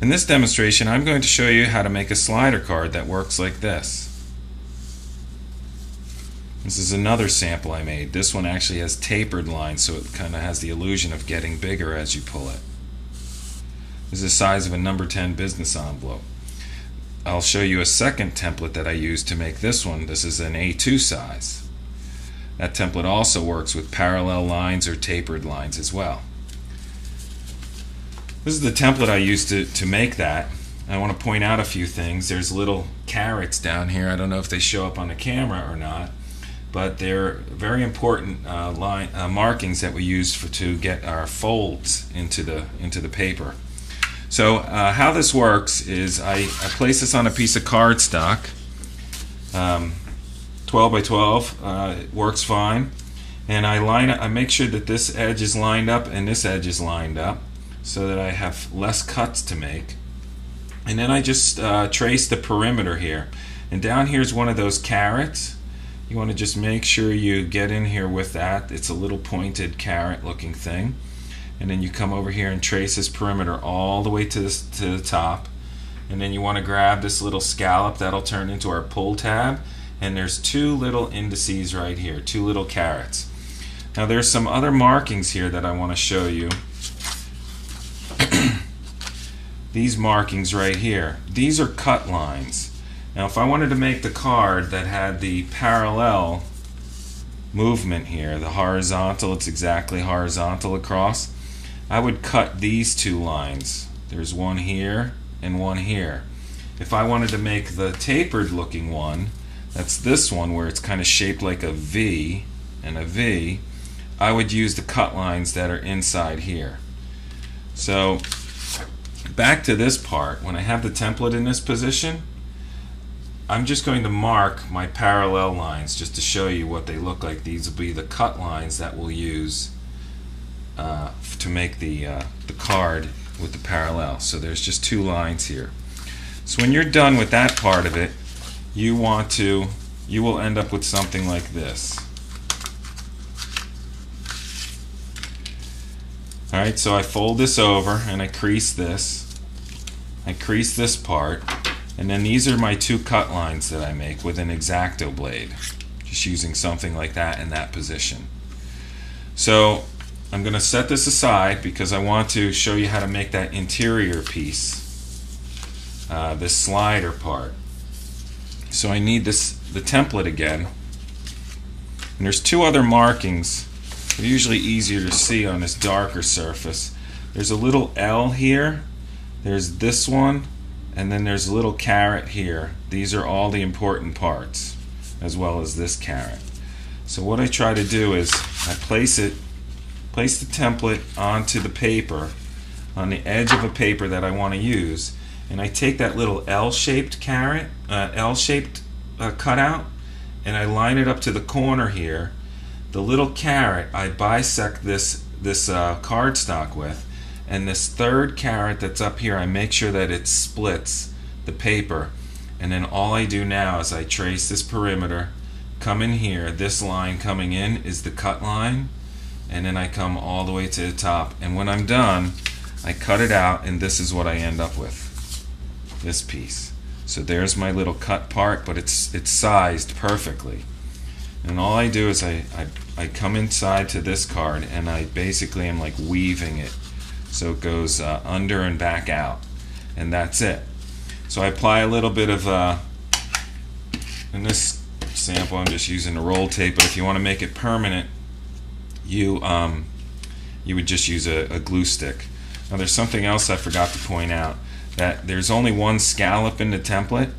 In this demonstration, I'm going to show you how to make a slider card that works like this. This is another sample I made. This one actually has tapered lines, so it kind of has the illusion of getting bigger as you pull it. This is the size of a number 10 business envelope. I'll show you a second template that I used to make this one. This is an A2 size. That template also works with parallel lines or tapered lines as well. This is the template I used to make that. I want to point out a few things. There's little carrots down here. I don't know if they show up on the camera or not, but they're very important markings that we use to get our folds into the paper. So how this works is I place this on a piece of cardstock. 12 by 12 it works fine, and I make sure that this edge is lined up and this edge is lined up so that I have less cuts to make. And then I just trace the perimeter here, and down here is one of those carrots. You want to just make sure you get in here with that. It's a little pointed carrot looking thing, and then you come over here and trace this perimeter all the way to the top, and then you want to grab this little scallop that'll turn into our pull tab, and there's two little indices right here, two little carrots. Now there's some other markings here that I want to show you. These markings right here, these are cut lines. Now if I wanted to make the card that had the parallel movement here, the horizontal, it's exactly horizontal across, I would cut these two lines. There's one here and one here. If I wanted to make the tapered looking one, that's this one where it's kind of shaped like a V and a V, I would use the cut lines that are inside here. So back to this part, when I have the template in this position, I'm just going to mark my parallel lines just to show you what they look like. These will be the cut lines that we'll use to make the card with the parallel. So there's just two lines here. So when you're done with that part of it, you will end up with something like this. Alright, so I fold this over and I crease this. I crease this part, and then these are my two cut lines that I make with an X-Acto blade. Just using something like that in that position. So I'm going to set this aside because I want to show you how to make that interior piece, this slider part. So I need the template again, and there's two other markings. They're usually easier to see on this darker surface. There's a little L here, there's this one, and then there's a little carrot here. These are all the important parts, as well as this carrot. So what I try to do is I place the template onto the paper, on the edge of a paper that I want to use, and I take that little L-shaped carrot, L-shaped cutout, and I line it up to the corner here. The little carrot I bisect this cardstock with, and this third carrot that's up here, I make sure that it splits the paper, and then all I do now is I trace this perimeter, come in here, this line coming in is the cut line, and then I come all the way to the top, and when I'm done I cut it out, and this is what I end up with, this piece. So there's my little cut part, but it's sized perfectly. And all I do is I come inside to this card, and I basically am like weaving it so it goes under and back out, and that's it. So I apply a little bit of in this sample I'm just using a roll tape, but if you want to make it permanent, you would just use a glue stick. Now there's something else I forgot to point out, that there's only one scallop in the template,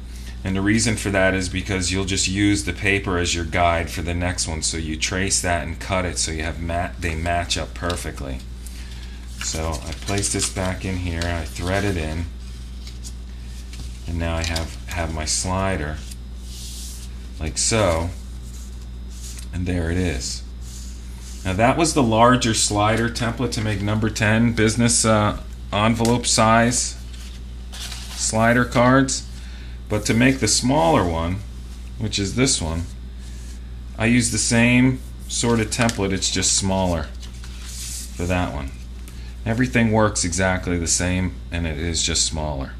and the reason for that is because you'll just use the paper as your guide for the next one, so you trace that and cut it so you have they match up perfectly. So I place this back in here, I thread it in, and now I have my slider like so, and there it is. Now that was the larger slider template to make number 10 business envelope size slider cards. But to make the smaller one, which is this one, I use the same sort of template, it's just smaller for that one. Everything works exactly the same, and it is just smaller.